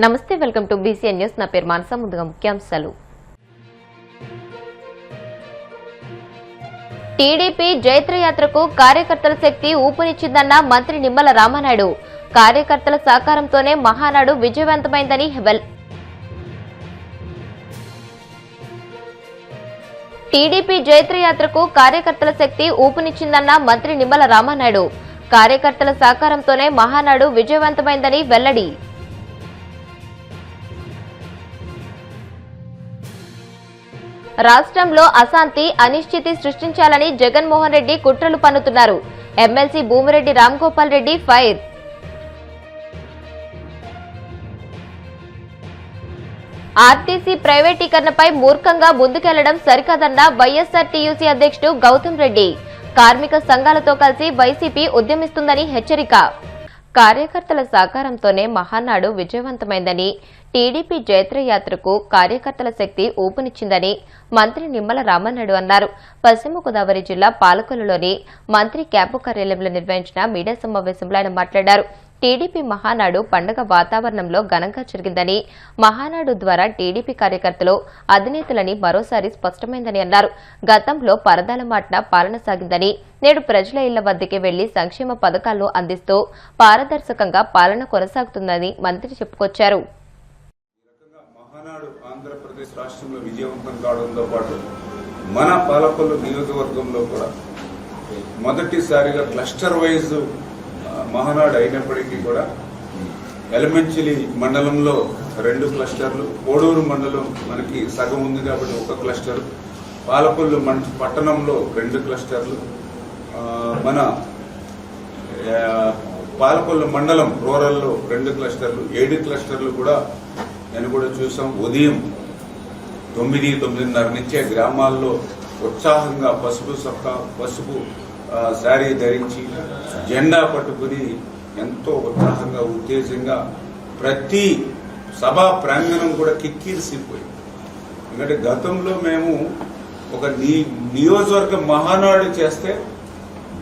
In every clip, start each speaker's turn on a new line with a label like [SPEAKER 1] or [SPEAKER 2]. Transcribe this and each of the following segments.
[SPEAKER 1] నమస్తే, welcome to BCN news. నా పేరు మానస. ముందుగా ముఖ్యాంశాలు. టీడీపీ జైత్రయాత్రకు కార్యకర్తల శక్తి ఊపునిచ్చిందన్న మంత్రి నిమ్మల రామానాయుడు. కార్యకర్తల సహకారంతోనే మహానాడు విజయవంతమైందని టీడీపీ జైత్రయాత్రకు కార్యకర్తల శక్తి ఊపునిచ్చిందన్న మంత్రి నిమ్మల రామానాయుడు. కార్యకర్తల సహకారంతోనే మహానాడు విజయవంతమైందని వెల్లడి. రాష్ట్రంలో అశాంతి, అనిశ్చితి సృష్టించాలని జగన్మోహన్ రెడ్డి కుట్రలు పన్నుతున్నారు. MLC Bhumireddy Ramgopal Reddy fire. RTC ప్రైవేటీకరణపై మూర్ఖంగా ముందుకెళ్లడం సరికాదన్న వైఎస్ఆర్టీయూసీ అధ్యక్షుడు గౌతమ్ రెడ్డి. కార్మిక సంఘాలతో కలిసి వైసీపీ ఉద్యమిస్తుందని హెచ్చరిక. కార్యకర్తల సహకారంతోనే మహానాడు విజయవంతమైందని, టీడీపీ జైత్రయాత్రకు కార్యకర్తల శక్తి ఊపునిచ్చిందని మంత్రి నిమ్మల రామానాయుడు అన్నారు. పశ్చిమ గోదావరి జిల్లా పాలకొల్లులోని మంత్రి క్యాంపు కార్యాలయంలో నిర్వహించిన మీడియా సమావేశంలో ఆయన మాట్లాడారు. టీడీపీ మహానాడు పండుగ వాతావరణంలో ఘనంగా జరిగిందని, మహానాడు ద్వారా టీడీపీ కార్యకర్తలు అధినేతలని మరోసారి స్పష్టమైందని అన్నారు. గతంలో పరదాల మాటన పాలన సాగిందని, నేడు ప్రజల ఇళ్ల వద్దకే వెళ్లి సంక్షేమ పథకాలను అందిస్తూ పారదర్శకంగా పాలన కొనసాగుతుందని మంత్రి చెప్పుకొచ్చారు.
[SPEAKER 2] మహానాడు ఆంధ్రప్రదేశ్ రాష్ట్రంలో విజయవంతం కావడంతో పాటు మన పాలకొల్లు నియోజకవర్గంలో కూడా మొదటిసారిగా క్లస్టర్ వైజ్ మహానాడు అయినప్పటికీ కూడా ఎలమంచిలి మండలంలో 2 క్లస్టర్లు, కోడూరు మండలం మనకి సగం ఉంది కాబట్టి 1 క్లస్టర్, పాలకొల్లు పట్టణంలో 2 క్లస్టర్లు, మన పాలకొల్లు మండలం రూరల్లో 2 క్లస్టర్లు, 7 క్లస్టర్లు కూడా నేను కూడా చూసాం. ఉదయం 9-9:30 నుంచే గ్రామాల్లో ఉత్సాహంగా పసుపు శారీ ధరించి జెండా పట్టుకుని ఎంతో ఉత్సాహంగా ఉత్తేజంగా ప్రతి సభా ప్రాంగణం కూడా కిక్కిరిసిపోయింది. ఎందుకంటే గతంలో మేము ఒక నియోజకవర్గ మహానాడు చేస్తే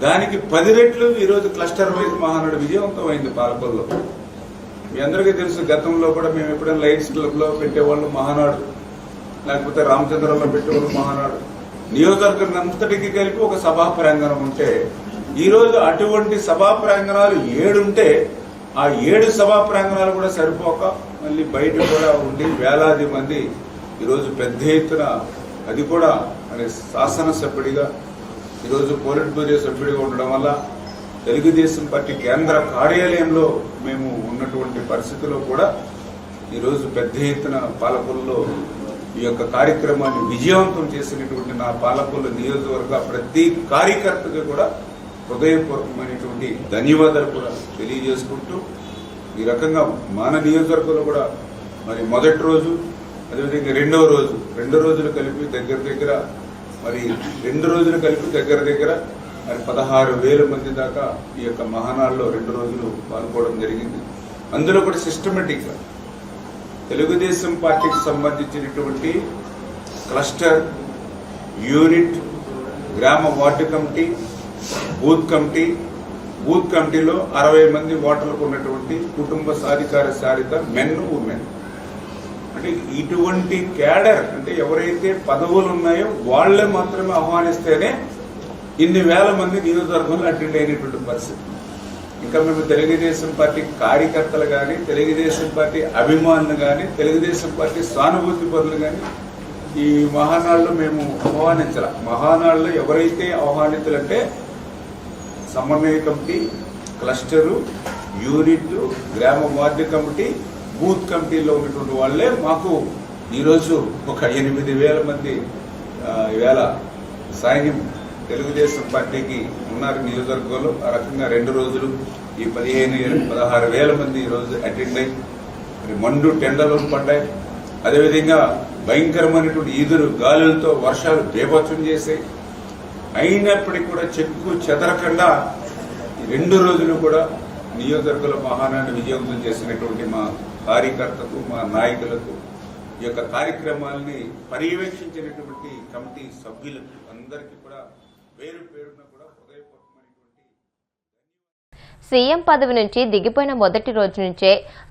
[SPEAKER 2] దానికి 10 రెట్లు ఈరోజు క్లస్టర్ వైజ్ మహానాడు విజయవంతమైంది పాలకొల్లో. మీ అందరికీ తెలుసు, గతంలో కూడా మేము ఎప్పుడైనా లైట్స్ క్లబ్ లో పెట్టేవాళ్ళు మహానాడు, లేకపోతే రామచంద్రంలో పెట్టేవాళ్ళు మహానాడు. నియోజకవర్గం అంతటికి కలిపి ఒక సభా ప్రాంగణం ఉంటే ఈరోజు అటువంటి సభా ప్రాంగణాలు 7 ఉంటే ఆ 7 సభా ప్రాంగణాలు కూడా సరిపోక మళ్ళీ బయట కూడా ఉండి వేలాది మంది ఈరోజు పెద్ద ఎత్తున, అది కూడా అనే శాసనసభ్యుడిగా ఈరోజు పోలిట్ బ్యూరో సభ్యుడిగా ఉండడం వల్ల తెలుగుదేశం పార్టీ కేంద్ర కార్యాలయంలో మేము ఉన్నటువంటి పరిస్థితిలో కూడా ఈరోజు పెద్ద ఎత్తున పాలకొల్లులో ఈ యొక్క కార్యక్రమాన్ని విజయవంతం చేసినటువంటి నా పాలకొల్లు నియోజకవర్గ ప్రతి కార్యకర్తకి కూడా హృదయపూర్వకమైనటువంటి ధన్యవాదాలు కూడా తెలియజేసుకుంటూ, ఈ రకంగా మన నియోజకవర్గంలో కూడా మరి మొదటి రోజు, అదేవిధంగా 2వ రోజు, 2 రోజులు కలిపి దగ్గర మరి 2 రోజులు కలిపి దగ్గర మరి 16,000 మంది దాకా ఈ యొక్క మహానాడులో 2 రోజులు పాల్గొనడం జరిగింది. అందులో కూడా సిస్టమేటిక్ గా తెలుగుదేశం పార్టీకి సంబంధించినటువంటి క్లస్టర్, యూనిట్, గ్రామ వార్డు కమిటీ, బూత్ కమిటీలో 60 మంది ఓటర్లకు ఉన్నటువంటి కుటుంబ సాధికార సారిత మెన్, ఉమెన్, అంటే ఇటువంటి క్యాడర్, అంటే ఎవరైతే పదవులు ఉన్నాయో వాళ్లే మాత్రమే ఆహ్వానిస్తేనే ఇన్ని వేల మంది నియోజకవర్గంలో అటెండ్ అయినటువంటి పరిస్థితి. ఇంకా మేము తెలుగుదేశం పార్టీ కార్యకర్తలు కానీ, తెలుగుదేశం పార్టీ అభిమానులు కానీ, తెలుగుదేశం పార్టీ సానుభూతి పరులు కానీ ఈ మహానాడులో మేము ఆహ్వానించాల. మహానాడులో ఎవరైతే ఆహ్వానితులంటే సమన్వయ కమిటీ, క్లస్టరు, యూనిట్, గ్రామ వార్డు కమిటీ, బూత్ కమిటీలో ఉన్నటువంటి వాళ్లే మాకు ఈరోజు ఒక 8,000 మంది ఈవేళ సైన్యం తెలుగుదేశం పార్టీకి ఉన్నారు నియోజకవర్గంలో. ఆ రకంగా 2 రోజులు ఈ 16,000 మంది ఈరోజు అటెండ్ అయ్యి మరి మండు టెండలు పడ్డాయి. అదేవిధంగా భయంకరమైనటువంటి ఈదురు గాలులతో వర్షాలు బేభత్సం చేశాయి. అయినప్పటికీ కూడా చెక్కు చెదరకుండా 2 రోజులు కూడా నియోజకవర్గంలో మహానాడు విజయవంతం చేసినటువంటి మా కార్యకర్తకు, మా నాయకులకు, ఈ యొక్క కార్యక్రమాలని పర్యవేక్షించినటువంటి కమిటీ సభ్యులకు అందరికీ కూడా పేరున కూడా హృదయపూర్వకమైనటువంటి
[SPEAKER 1] సీఎం పదవి నుంచి దిగిపోయిన మొదటి రోజు నుంచే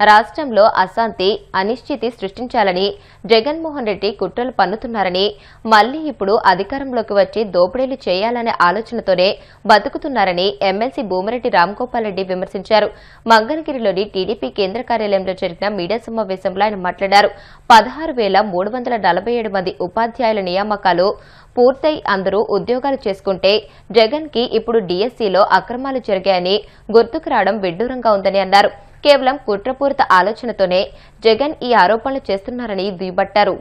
[SPEAKER 1] రాష్ట్రంలో అశాంతి, అనిశ్చితి సృష్టించాలని జగన్మోహన్ రెడ్డి కుట్రలు పన్నుతున్నారని, మళ్లీ ఇప్పుడు అధికారంలోకి వచ్చి దోపిడీలు చేయాలనే ఆలోచనతోనే బతుకుతున్నారని ఎమ్మెల్సీ భూమిరెడ్డి రామ్గోపాల్ రెడ్డి విమర్శించారు. మంగళగిరిలోని టీడీపీ కేంద్ర కార్యాలయంలో జరిగిన మీడియా సమావేశంలో ఆయన మాట్లాడారు. 16,347 మంది ఉపాధ్యాయుల నియామకాలు పూర్తయి అందరూ ఉద్యోగాలు చేసుకుంటే జగన్ కి ఇప్పుడు డిఎస్సీలో అక్రమాలు జరిగాయని గుర్తుకు రావడం విడ్డూరంగా ఉందని అన్నారు. కేవలం కుట్రపూరిత ఆలోచనతోనే జగన్ ఈ ఆరోపణలు చేస్తున్నారని దుయ్యబట్టారు.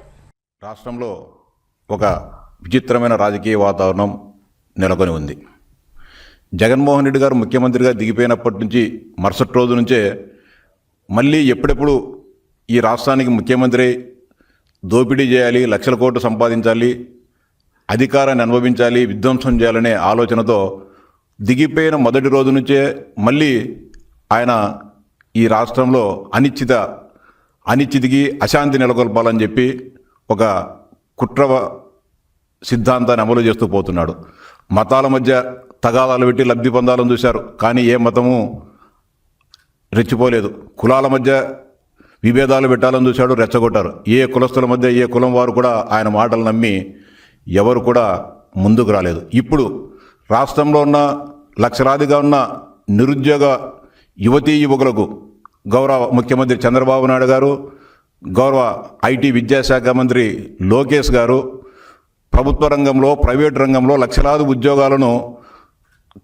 [SPEAKER 3] రాష్ట్రంలో ఒక విచిత్రమైన రాజకీయ వాతావరణం నెలకొని ఉంది. జగన్మోహన్ రెడ్డి గారు ముఖ్యమంత్రిగా దిగిపోయినప్పటి నుంచి మరుసటి రోజు నుంచే మళ్ళీ ఎప్పుడెప్పుడు ఈ రాష్ట్రానికి ముఖ్యమంత్రి దోపిడీ చేయాలి, లక్షల కోట్లు సంపాదించాలి, అధికారాన్ని అనుభవించాలి, విధ్వంసం చేయాలనే ఆలోచనతో దిగిపోయిన మొదటి రోజు నుంచే మళ్ళీ ఆయన ఈ రాష్ట్రంలో అనిశ్చితికి అశాంతి నెలకొల్పాలని చెప్పి ఒక కుట్ర సిద్ధాంతాన్ని అమలు చేస్తూ పోతున్నాడు. మతాల మధ్య తగాదాలు పెట్టి లబ్ధి పొందాలని చూశారు, కానీ ఏ మతము రెచ్చిపోలేదు. కులాల మధ్య విభేదాలు పెట్టాలని చూశాడు, రెచ్చగొట్టారు. ఏ కులస్తుల మధ్య ఏ కులం వారు కూడా ఆయన మాటలు నమ్మి ఎవరు కూడా ముందుకు రాలేదు. ఇప్పుడు రాష్ట్రంలో ఉన్న లక్షలాదిగా ఉన్న నిరుద్యోగ యువతీ యువకులకు గౌరవ ముఖ్యమంత్రి చంద్రబాబు నాయుడు గారు, గౌరవ ఐటీ విద్యాశాఖ మంత్రి లోకేష్ గారు ప్రభుత్వ రంగంలో, ప్రైవేటు రంగంలో లక్షలాది ఉద్యోగాలను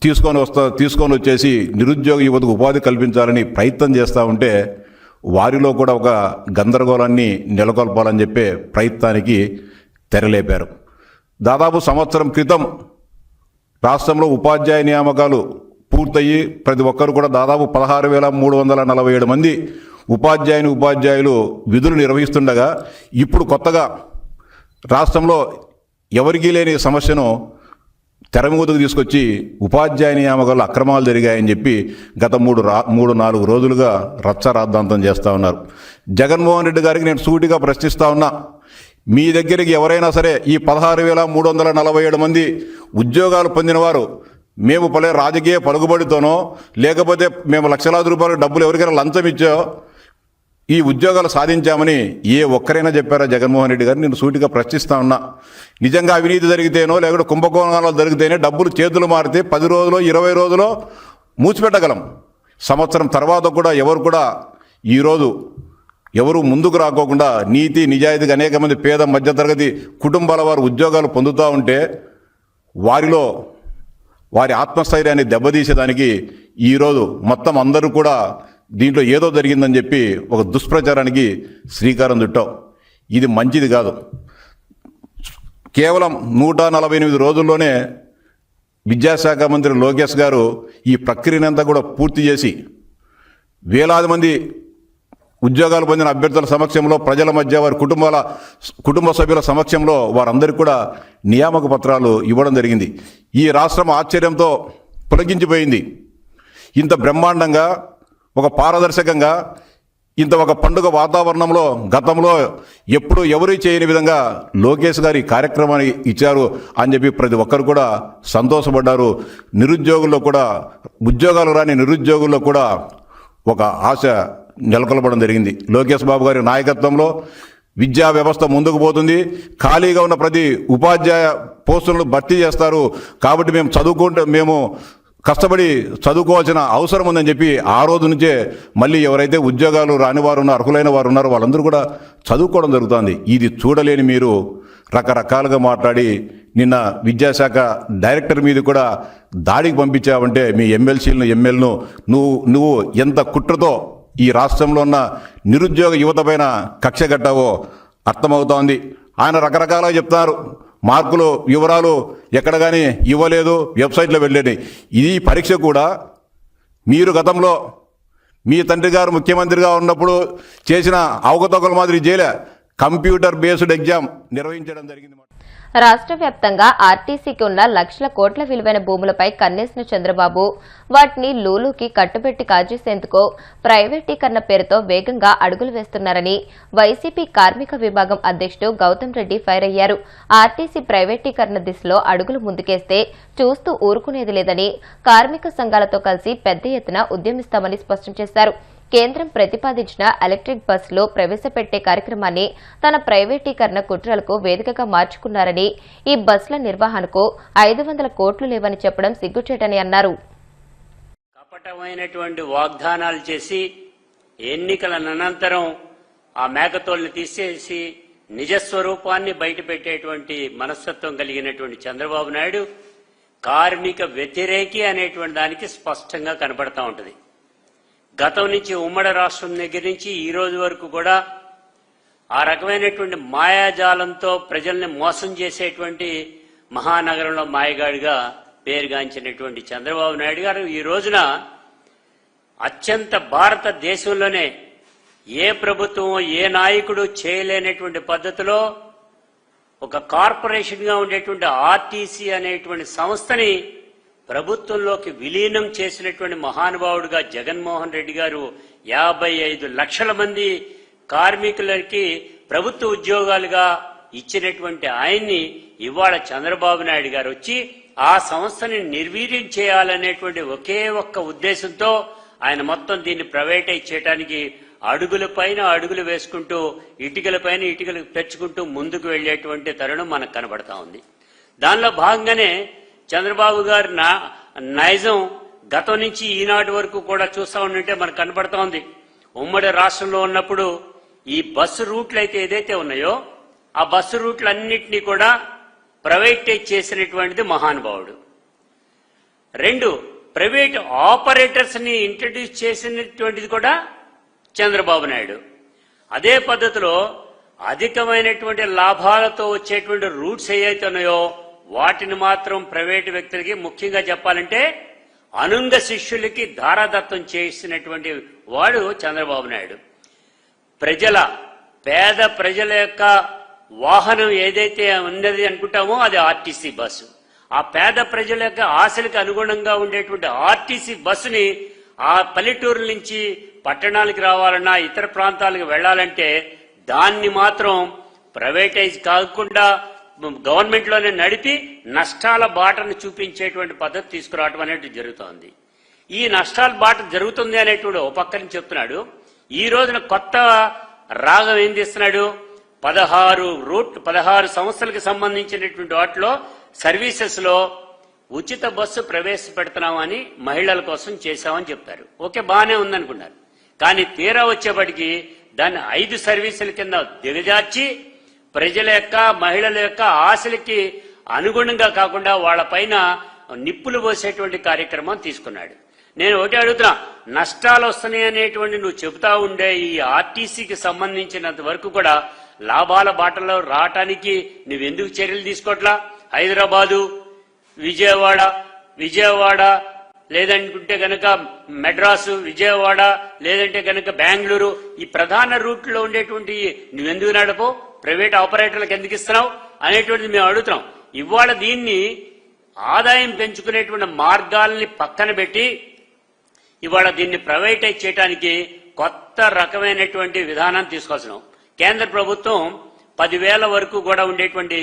[SPEAKER 3] తీసుకొని వచ్చేసి నిరుద్యోగ యువతకు ఉపాధి కల్పించాలని ప్రయత్నం చేస్తూ ఉంటే వారిలో కూడా ఒక గందరగోళాన్ని నెలకొల్పాలని చెప్పే ప్రయత్నానికి తెరలేపారు. దాదాపు సంవత్సరం క్రితం రాష్ట్రంలో ఉపాధ్యాయ నియామకాలు పూర్తయి ప్రతి ఒక్కరు కూడా దాదాపు 16,347 మంది ఉపాధ్యాయులు విధులు నిర్వహిస్తుండగా ఇప్పుడు కొత్తగా రాష్ట్రంలో ఎవరికీ లేని సమస్యను తెరమూతకు తీసుకొచ్చి ఉపాధ్యాయ నియామకాలు అక్రమాలు జరిగాయని చెప్పి గత 3-4 రోజులుగా రచ్చరాద్ధాంతం చేస్తూ ఉన్నారు. జగన్మోహన్ రెడ్డి గారికి నేను సూటిగా ప్రశ్నిస్తూ ఉన్నా, మీ దగ్గరికి ఎవరైనా సరే ఈ 16,347 మంది ఉద్యోగాలు పొందినవారు మేము రాజకీయ పలుకుబడితోనో లేకపోతే మేము లక్షలాది రూపాయల డబ్బులు ఎవరికైనా లంచం ఇచ్చో ఈ ఉద్యోగాలు సాధించామని ఏ ఒక్కరైనా చెప్పారా జగన్మోహన్ రెడ్డి గారు? నేను సూటిగా ప్రశ్నిస్తా ఉన్నా. నిజంగా అవినీతి జరిగితేనో లేకపోతే కుంభకోణాలు జరిగితేనే డబ్బులు చేతులు మారితే 10 రోజులో 20 రోజులో మూసిపెట్టగలం. సంవత్సరం తర్వాత కూడా ఈరోజు ఎవరు ముందుకు రాకోకుండా నీతి నిజాయితీగా అనేక మంది పేద మధ్యతరగతి కుటుంబాల వారు ఉద్యోగాలు పొందుతూ ఉంటే వారి ఆత్మస్థైర్యాన్ని దెబ్బతీసేదానికి ఈరోజు మొత్తం అందరూ కూడా దీంట్లో ఏదో జరిగిందని చెప్పి ఒక దుష్ప్రచారానికి శ్రీకారం చుట్టాం. ఇది మంచిది కాదు. కేవలం 148 రోజుల్లోనే విద్యాశాఖ మంత్రి లోకేష్ గారు ఈ ప్రక్రియనంతా కూడా పూర్తి చేసి వేలాది మంది ఉద్యోగాలు పొందిన అభ్యర్థుల సమక్షంలో, ప్రజల మధ్య వారి కుటుంబ సభ్యుల సమక్షంలో వారందరికీ కూడా నియామక పత్రాలు ఇవ్వడం జరిగింది. ఈ రాష్ట్రం ఆశ్చర్యంతో పులకించిపోయింది. ఇంత బ్రహ్మాండంగా, ఒక పారదర్శకంగా, ఇంత ఒక పండుగ వాతావరణంలో గతంలో ఎప్పుడు ఎవరూ చేయని విధంగా లోకేష్ గారి కార్యక్రమాన్ని ఇచ్చారు అని చెప్పి ప్రతి ఒక్కరు కూడా సంతోషపడ్డారు. నిరుద్యోగుల్లో కూడా, ఉద్యోగాలు రాని నిరుద్యోగుల్లో కూడా ఒక ఆశ నెలకొల్పడం జరిగింది. లోకేష్ బాబు గారి నాయకత్వంలో విద్యా వ్యవస్థ ముందుకు పోతుంది. ఖాళీగా ఉన్న ప్రతి ఉపాధ్యాయ పోస్టులను భర్తీ చేస్తారు. కాబట్టి మేము కష్టపడి చదువుకోవాల్సిన అవసరం ఉందని చెప్పి ఆ రోజు నుంచే మళ్ళీ ఎవరైతే ఉద్యోగాలు రాని వారు ఉన్నారో, అర్హులైన వారు ఉన్నారో వాళ్ళందరూ కూడా చదువుకోవడం జరుగుతుంది. ఇది చూడలేని మీరు రకరకాలుగా మాట్లాడి నిన్న విద్యాశాఖ డైరెక్టర్ మీద కూడా దాడికి పంపించావంటే మీ ఎమ్మెల్యేలను నువ్వు ఎంత కుట్రతో ఈ రాష్ట్రంలో ఉన్న నిరుద్యోగ యువత పైన కక్ష కట్టావో అర్థమవుతోంది. ఆయన రకరకాలుగా చెప్తున్నారు. మార్కులు వివరాలు ఎక్కడ కానీ ఇవ్వలేదు, వెబ్సైట్లో వెళ్ళేది. ఈ పరీక్ష కూడా మీరు గతంలో మీ తండ్రి గారు ముఖ్యమంత్రిగా ఉన్నప్పుడు చేసిన అవకతవకల మాదిరి చేయలే, కంప్యూటర్ బేస్డ్ ఎగ్జామ్ నిర్వహించడం జరిగింది.
[SPEAKER 1] రాష్ట్ర వ్యాప్తంగా ఆర్టీసీకి ఉన్న లక్షల కోట్ల విలువైన భూములపై కన్నేసిన చంద్రబాబు వాటిని లూలుకి కట్టుబెట్టి కాజేసేందుకు ప్రైవేటీకరణ పేరుతో వేగంగా అడుగులు వేస్తున్నారని వైసీపీ కార్మిక విభాగం అధ్యక్షుడు గౌతమ్ రెడ్డి ఫైర్ అయ్యారు. ఆర్టీసీ ప్రైవేటీకరణ దిశలో అడుగులు ముందుకేస్తే చూస్తూ ఊరుకునేది లేదని, కార్మిక సంఘాలతో కలిసి పెద్ద ఎత్తున ఉద్యమిస్తామని స్పష్టం చేశారు. కేంద్రం ప్రతిపాదించిన ఎలక్ట్రిక్ బస్సులో ప్రవేశపెట్టే కార్యక్రమాన్ని తన ప్రైవేటీకరణ కుట్రలకు వేదికగా మార్చుకున్నారని, ఈ బస్సుల నిర్వహణకు 500 కోట్లు లేవని చెప్పడం సిగ్గుచేటని అన్నారు.
[SPEAKER 4] కపటమైనటువంటి వాగ్దానాలు చేసి ఎన్నికల అనంతరం ఆ మేకతోల్ని తీసేసి నిజస్వరూపాన్ని బయటపెట్టేటువంటి మనస్తత్వం కలిగినటువంటి చంద్రబాబు నాయుడు కార్మిక వ్యతిరేకి అనేటువంటి దానికి స్పష్టంగా కనబడతా ఉంటుంది. గతం నుంచి ఉమ్మడి రాష్ట్రం దగ్గర నుంచి ఈ రోజు వరకు కూడా ఆ రకమైనటువంటి మాయాజాలంతో ప్రజల్ని మోసం చేసేటువంటి మహానగరంలో మాయగాడిగా పేరుగాంచినటువంటి చంద్రబాబు నాయుడు గారు ఈ రోజున అత్యంత భారతదేశంలోనే ఏ ప్రభుత్వం ఏ నాయకుడు చేయలేనటువంటి పద్ధతిలో ఒక కార్పొరేషన్గా ఉండేటువంటి ఆర్టీసీ అనేటువంటి సంస్థని ప్రభుత్వంలోకి విలీనం చేసినటువంటి మహానుభావుడిగా జగన్మోహన్ రెడ్డి గారు 55 లక్షల మంది కార్మికులకి ప్రభుత్వ ఉద్యోగాలుగా ఇచ్చినటువంటి ఆయన్ని ఇవాళ చంద్రబాబు నాయుడు గారు వచ్చి ఆ సంస్థని నిర్వీర్యం చేయాలనేటువంటి ఒకే ఒక్క ఉద్దేశంతో ఆయన మొత్తం దీన్ని ప్రైవేటైజ్ చేయడానికి అడుగులపైన అడుగులు వేసుకుంటూ ఇటుకలపైన ఇటుకలు తెచ్చుకుంటూ ముందుకు వెళ్లేటువంటి తరుణం మనకు కనబడతా ఉంది. దానిలో భాగంగానే చంద్రబాబు గారి నైజం గతం నుంచి ఈనాటి వరకు కూడా చూస్తా ఉంటే మనకు కనబడతా ఉంది. ఉమ్మడి రాష్ట్రంలో ఉన్నప్పుడు ఈ బస్సు రూట్లు అయితే ఏదైతే ఉన్నాయో ఆ బస్సు రూట్లన్నింటినీ కూడా ప్రైవేటైజ్ చేసినటువంటిది మహానుభావుడు. 2 ప్రైవేట్ ఆపరేటర్స్ ని ఇంట్రడ్యూస్ చేసినటువంటిది కూడా చంద్రబాబు నాయుడు. అదే పద్ధతిలో అధికమైనటువంటి లాభాలతో వచ్చేటువంటి రూట్స్ ఏవైతే ఉన్నాయో వాటిని మాత్రం ప్రైవేటు వ్యక్తులకి, ముఖ్యంగా చెప్పాలంటే అనుంగ శిష్యులకి ధారాదత్తం చేసినటువంటి వాడు చంద్రబాబు నాయుడు. పేద ప్రజల యొక్క వాహనం ఏదైతే ఉన్నది అనుకుంటామో అది ఆర్టీసీ బస్సు. ఆ పేద ప్రజల యొక్క ఆశలకు అనుగుణంగా ఉండేటువంటి ఆర్టీసీ బస్సుని ఆ పల్లెటూరు నుంచి పట్టణాలకు రావాలన్నా ఇతర ప్రాంతాలకు వెళ్లాలంటే దాన్ని మాత్రం ప్రైవేటైజ్ కాకుండా గవర్నమెంట్ లోనే నడిపి నష్టాల బాటను చూపించేటువంటి పద్ధతి తీసుకురావడం అనేది జరుగుతోంది. ఈ నష్టాల బాట జరుగుతుంది అనేటువంటి ఒక పక్కన చెప్తున్నాడు. ఈ రోజున కొత్త రాగం ఏం చేస్తున్నాడు, 16 సంస్థలకు సంబంధించినటువంటి వాటిలో సర్వీసెస్ లో ఉచిత బస్సు ప్రవేశపెడుతున్నామని మహిళల కోసం చేశామని చెప్తారు. ఓకే, బాగానే ఉందనుకున్నారు. కానీ తీరా వచ్చేప్పటికి దాన్ని 5 సర్వీసుల కింద దిగజార్చి ప్రజల యొక్క మహిళల యొక్క ఆశలకి అనుగుణంగా కాకుండా వాళ్ళ పైన నిప్పులు పోసేటువంటి కార్యక్రమం తీసుకున్నాడు. నేను ఒకటి అడుగుతున్నా, నష్టాలు వస్తున్నాయి అనేటువంటి నువ్వు చెబుతా ఉండే ఈ ఆర్టీసీకి సంబంధించినంత వరకు కూడా లాభాల బాటలో రావటానికి నువ్వెందుకు చర్యలు తీసుకోవట్లా? హైదరాబాదు, విజయవాడ లేదంటే గనక మెడ్రాసు, విజయవాడ లేదంటే గనక బెంగళూరు, ఈ ప్రధాన రూట్లో ఉండేటువంటి నువ్వెందుకు నడపో, ప్రైవేట్ ఆపరేటర్లకు ఎందుకు ఇస్తున్నావు అనేటువంటిది మేము అడుగుతున్నాం. ఇవాళ దీన్ని ఆదాయం పెంచుకునేటువంటి మార్గాల్ని పక్కన పెట్టి ఇవాళ దీన్ని ప్రైవేటైజ్ చేయడానికి కొత్త రకమైనటువంటి విధానం తీసుకొస్తున్నాం. కేంద్ర ప్రభుత్వం 10,000 వరకు కూడా ఉండేటువంటి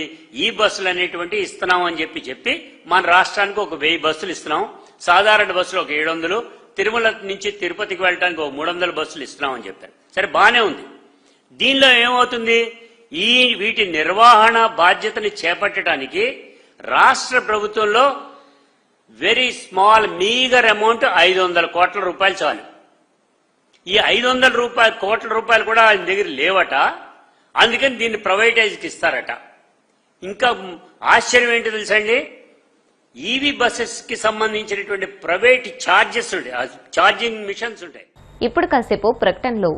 [SPEAKER 4] ఈ బస్సులు అనేటువంటి ఇస్తున్నామని చెప్పి మన రాష్ట్రానికి ఒక 1000 బస్సులు ఇస్తున్నాం. సాధారణ బస్సులు ఒక 700, తిరుమల నుంచి తిరుపతికి వెళ్ళడానికి ఒక 300 బస్సులు ఇస్తున్నామని చెప్పారు. సరే, బానే ఉంది. దీనిలో ఏమవుతుంది, వీటి నిర్వహణ బాధ్యతని చేపట్టడానికి రాష్ట్ర ప్రభుత్వంలో వెరీ స్మాల్ మీగర్ అమౌంట్ 500 కోట్ల రూపాయలు చాలు. ఈ 500 కోట్ల రూపాయలు కూడా ఆయన దగ్గర లేవట. అందుకని దీన్ని ప్రైవేటైజ్కి ఇస్తారట. ఇంకా ఆశ్చర్యం ఏంటో తెలుసండి, ఈవీ బస్సెస్ కి సంబంధించినటువంటి ప్రైవేట్ ఛార్జెస్ ఉంటాయి, ఛార్జింగ్ మిషన్స్ ఉంటాయి.
[SPEAKER 1] ఇప్పుడు కాసేపు ప్రకటనలు.